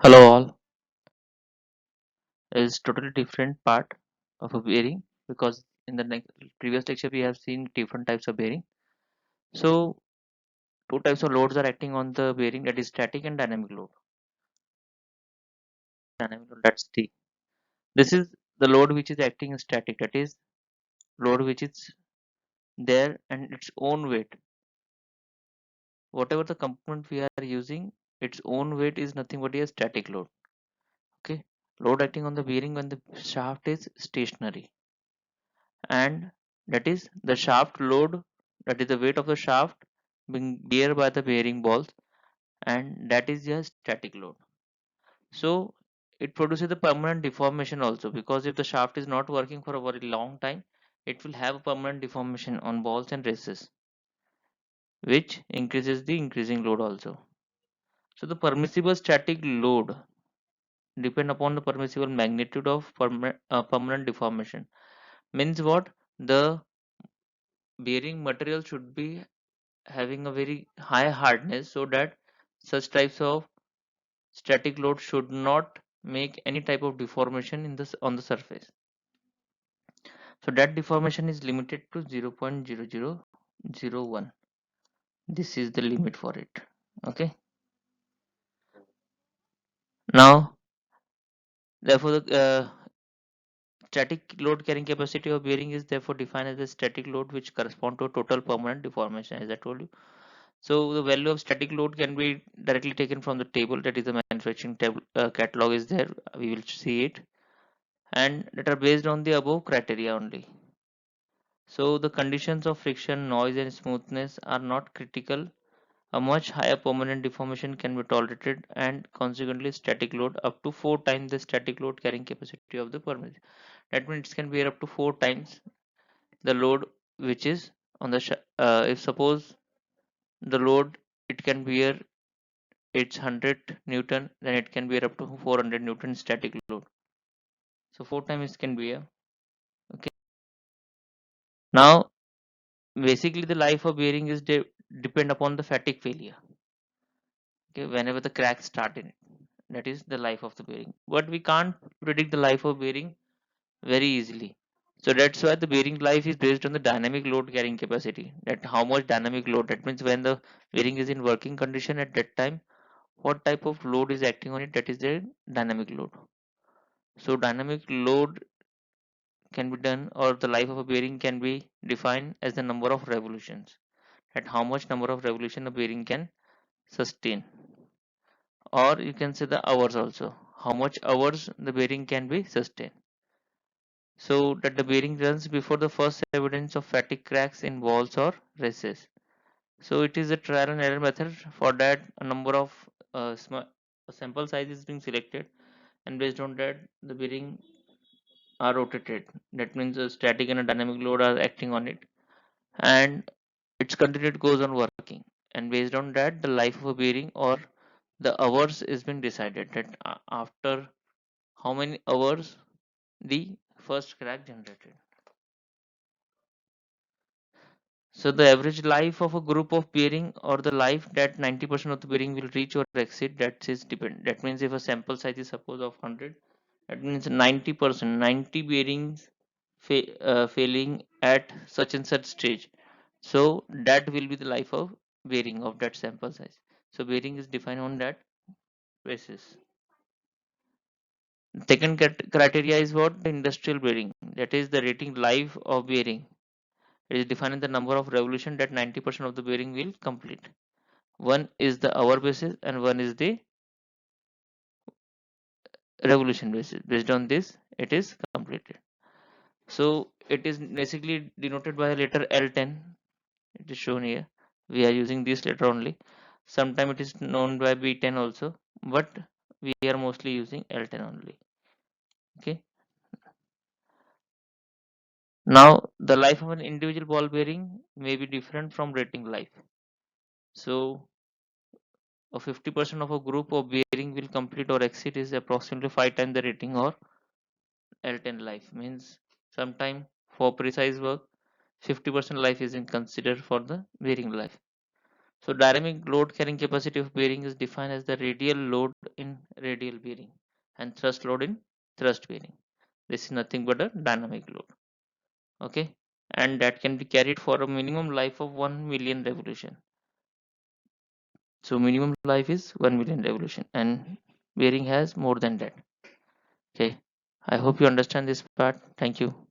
Hello all is totally different part of a bearing because in the previous lecture we have seen different types of bearing. So two types of loads are acting on the bearing, that is static and dynamic load. Dynamic load, that's T. This is the load which is acting in static, that is load which is there and its own weight. Whatever the component we are using, its own weight is nothing but a static load. Okay. Load acting on the bearing when the shaft is stationary, and that is the shaft load, that is the weight of the shaft being bear by the bearing balls, and that is a static load. So it produces the permanent deformation also, because if the shaft is not working for a very long time, it will have a permanent deformation on balls and races, which increases the increasing load also. So the permissible static load depend upon the permissible magnitude of permanent deformation. Means what? The bearing material should be having a very high hardness so that such types of static load should not make any type of deformation in this on the surface. So that deformation is limited to 0.0001. This is the limit for it. Okay. Now, therefore, the static load carrying capacity of bearing is therefore defined as a static load which correspond to a total permanent deformation, as I told you. So the value of static load can be directly taken from the table, that is the manufacturing table catalog is there. We will see it, and that are based on the above criteria only. So the conditions of friction, noise and smoothness are not critical. A much higher permanent deformation can be tolerated, and consequently static load up to 4 times the static load carrying capacity of the permanent. That means it can bear up to 4 times the load which is on the if suppose the load it can bear it's 100 newton, then it can bear up to 400 newton static load. So 4 times it can bear. Okay. Now basically the life of bearing is depend upon the fatigue failure. Okay, whenever the cracks start in it, that is the life of the bearing, but we can't predict the life of bearing very easily. So that's why the bearing life is based on the dynamic load carrying capacity, that how much dynamic load, that means when the bearing is in working condition at that time, what type of load is acting on it, that is the dynamic load. So dynamic load can be done, or the life of a bearing can be defined as the number of revolutions, at how much number of revolution a bearing can sustain, or you can say the hours also, how much hours the bearing can be sustained. So that the bearing runs before the first evidence of fatigue cracks in balls or races. So it is a trial and error method. For that a number of sample size is being selected, and based on that the bearing are rotated. That means a static and a dynamic load are acting on it, and its continued goes on working, and based on that the life of a bearing or the hours is being decided, that after how many hours the first crack generated. So the average life of a group of bearing, or the life that 90% of the bearing will reach or exceed, that is depend. That means if a sample size is suppose of 100, that means 90%, 90 bearings failing at such and such stage. So that will be the life of bearing of that sample size. So bearing is defined on that basis. Second criteria is what? The industrial bearing. That is the rating life of bearing. It is defining the number of revolution that 90% of the bearing will complete. One is the hour basis and one is the revolution basis. Based on this, it is completed. So it is basically denoted by the letter L10. It is shown here. We are using this letter only. Sometimes it is known by B10 also, but we are mostly using L10 only. Okay. Now the life of an individual ball bearing may be different from rating life. So a 50% of a group of bearing will complete or exceed is approximately 5 times the rating or L10 life. Means sometime for precise work 50% life is in considered for the bearing life. So dynamic load carrying capacity of bearing is defined as the radial load in radial bearing and thrust load in thrust bearing. This is nothing but a dynamic load. Okay, and that can be carried for a minimum life of 1 million revolution. So minimum life is 1 million revolution, and bearing has more than that. Okay, I hope you understand this part. Thank you.